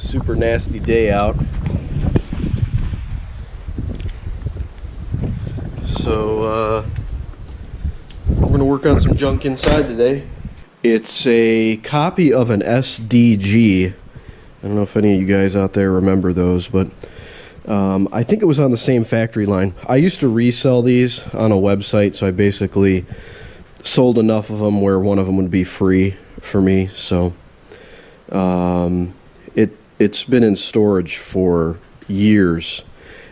Super nasty day out. So we're gonna work on some junk inside today. It's a copy of an SDG. I don't know if any of you guys out there remember those, but I think it was on the same factory line. I used to resell these on a website, so I basically sold enough of them where one of them would be free for me. So it's been in storage for years,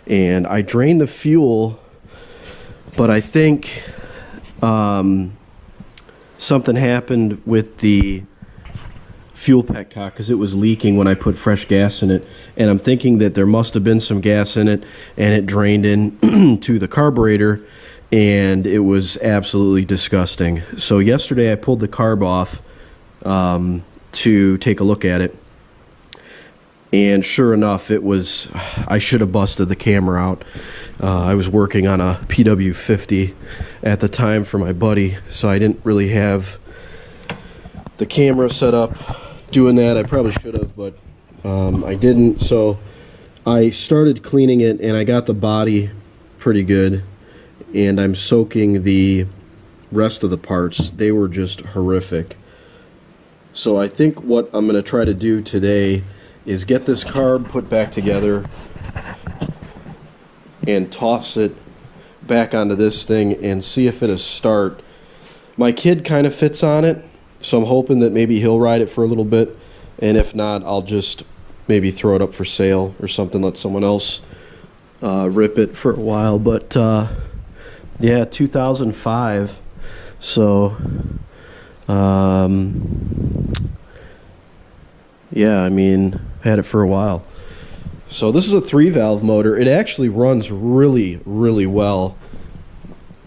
and I drained the fuel, but I think something happened with the fuel petcock because it was leaking when I put fresh gas in it, and I'm thinking that there must have been some gas in it and it drained in to the carburetor, and it was absolutely disgusting. So yesterday I pulled the carb off to take a look at it, and sure enough, it was, I should have busted the camera out. I was working on a PW50 at the time for my buddy, so I didn't really have the camera set up doing that. I probably should have, but I didn't. So I started cleaning it, and I got the body pretty good, and I'm soaking the rest of the parts. They were just horrific. So I think what I'm going to try to do today is get this carb put back together and toss it back onto this thing and see if it'll start. My kid kind of fits on it, so I'm hoping that maybe he'll ride it for a little bit, and if not, I'll just maybe throw it up for sale or something, let someone else rip it for a while. But yeah, 2005, so yeah, I mean, had it for a while. So this is a 3-valve motor. It actually runs really, really well,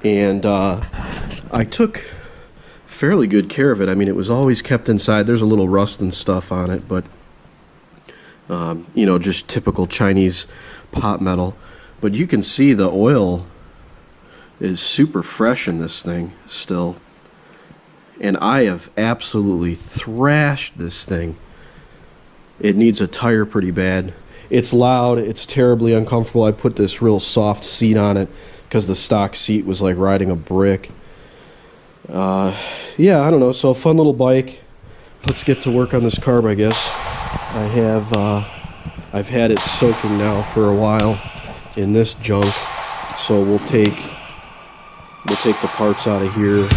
and I took fairly good care of it. I mean, it was always kept inside. There's a little rust and stuff on it, but you know, just typical Chinese pot metal. But you can see the oil is super fresh in this thing still, and I have absolutely thrashed this thing. It needs a tire pretty bad. It's loud, it's terribly uncomfortable. I put this real soft seat on it because the stock seat was like riding a brick. Yeah, I don't know, so fun little bike. Let's get to work on this carb, I guess. I've had it soaking now for a while in this junk, so we'll take the parts out of here.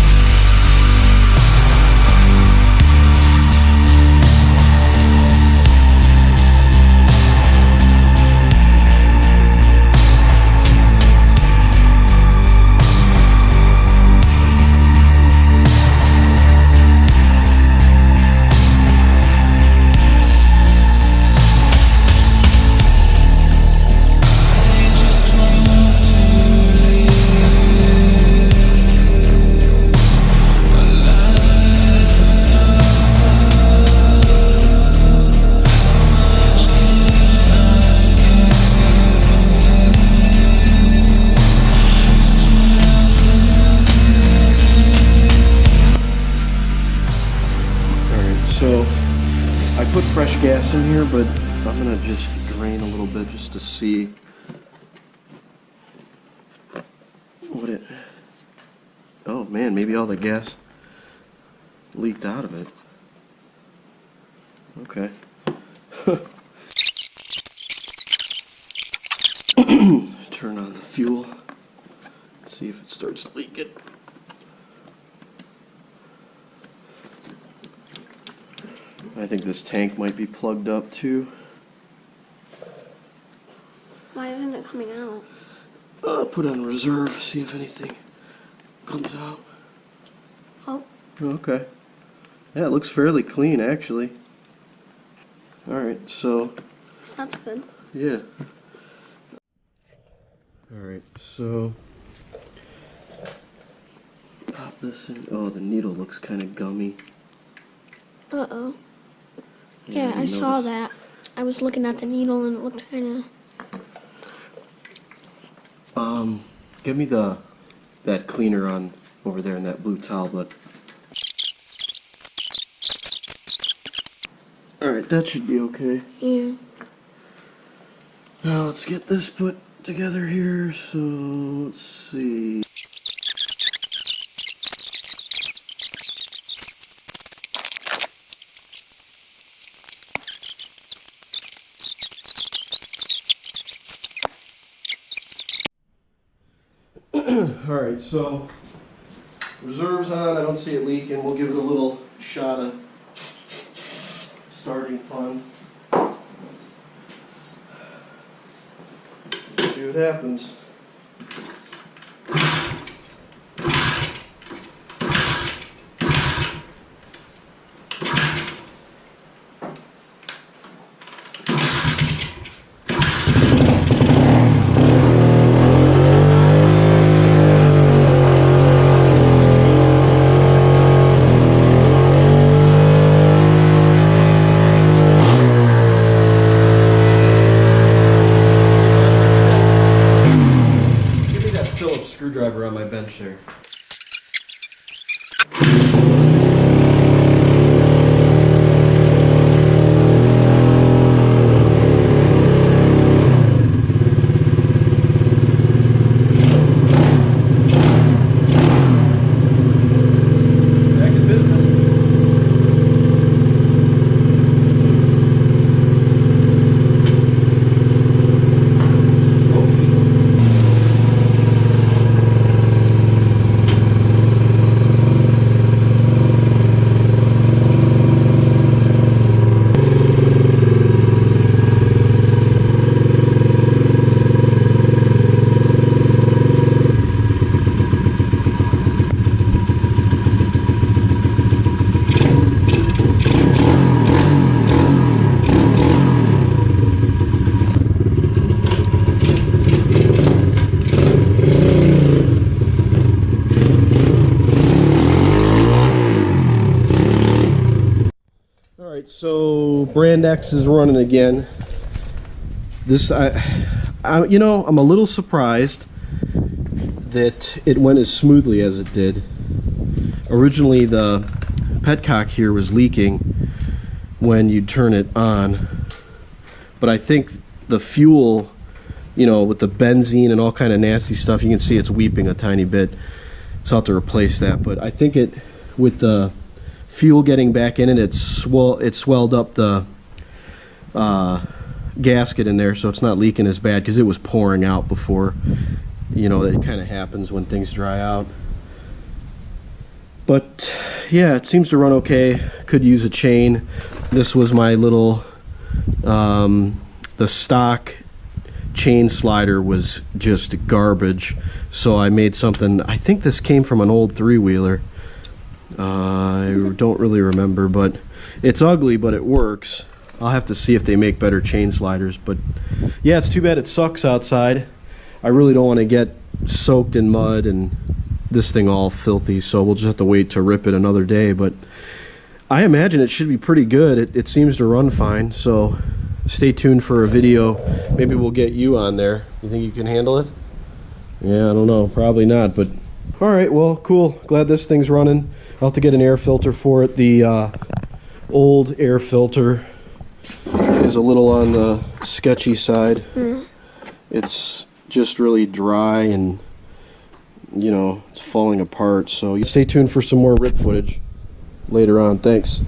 So I put fresh gas in here, but I'm gonna just drain a little bit just to see what it. Oh man, maybe all the gas leaked out of it. Okay. Turn on the fuel. See if it starts leaking. I think this tank might be plugged up too. Why isn't it coming out? Put it on reserve, see if anything comes out. Oh. Okay. Yeah, it looks fairly clean actually. Alright, so. Sounds good. Yeah. Alright, so. Pop this in. Oh, the needle looks kind of gummy. Uh-oh. Yeah, I saw that. I was looking at the needle and it looked kind of... Give me that cleaner on over there in that blue towel, but... Alright, that should be okay. Yeah. Now let's get this put together here. So let's see. Alright, so reserves on, I don't see it leaking. We'll give it a little shot of starting fun. See what happens. Screwdriver on my bench there. Back in business. So brand X is running again. This you know, I'm a little surprised that it went as smoothly as it did. Originally the petcock here was leaking when you turn it on, but I think the fuel, you know, with the benzene and all kind of nasty stuff, you can see it's weeping a tiny bit, so I'll have to replace that. But I think it, with the fuel getting back in it, it swelled up the gasket in there, so it's not leaking as bad, because it was pouring out before. You know, it kind of happens when things dry out. But yeah, it seems to run okay. Could use a chain. This was my little the stock chain slider was just garbage, so I made something. I think this came from an old three-wheeler. I don't really remember, but it's ugly, but it works. I'll have to see if they make better chain sliders. But yeah, it's too bad it sucks outside. I really don't want to get soaked in mud and this thing all filthy, so we'll just have to wait to rip it another day. But I imagine it should be pretty good. It seems to run fine, so stay tuned for a video. Maybe we'll get you on there. You think you can handle it? Yeah, I don't know, probably not, but alright, well, cool. Glad this thing's running. I'll have to get an air filter for it. The old air filter is a little on the sketchy side. It's just really dry and, you know, it's falling apart. So you stay tuned for some more rip footage later on. Thanks.